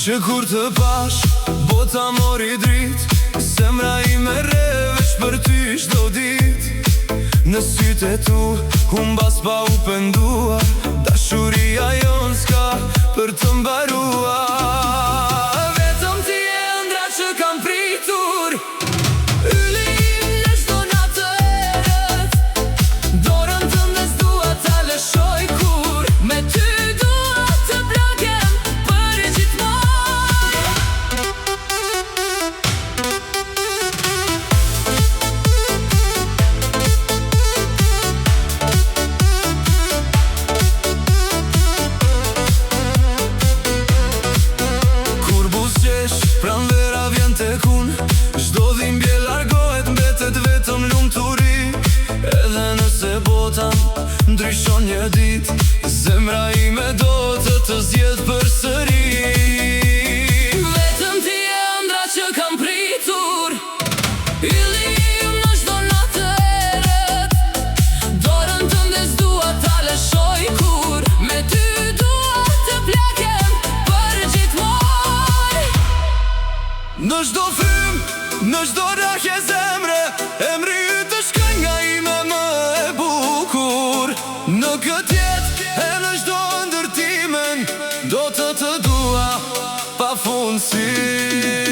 që kur të pash, bota mori drit. Zemra ime re veç për ty çdo dit. Në sytë e tu, humbas pa u penduar. Dashuria jon s'ka për të mbaruar. Vetëm ti e ëndra që kam pritur. Yli im në çdo natë erët. Dorën tënde s'dua ta lëshoj kur. Me ty dua të plagem për gjithmonë. Kur buzqesh, pranvera vjen tek unë. Çdo dhimbje largohet, mbetet vetëm lumturi. Edhe nëse bota ndryshon një dit, zemra ime do të zgjedh përsëri. Vetëm ti e ëndra që kam pritur. Ylli im në çdo natë erët. Dorën tënde s'dua ta lëshoj kur. Me ty dua të plagem për gjithmonë. Në çdo frym, në çdo rrahje zemre, emri yt është kënga ime më e bukur. Në këtë jetë e në çdo ndërtimen, do të dua pa fundësi.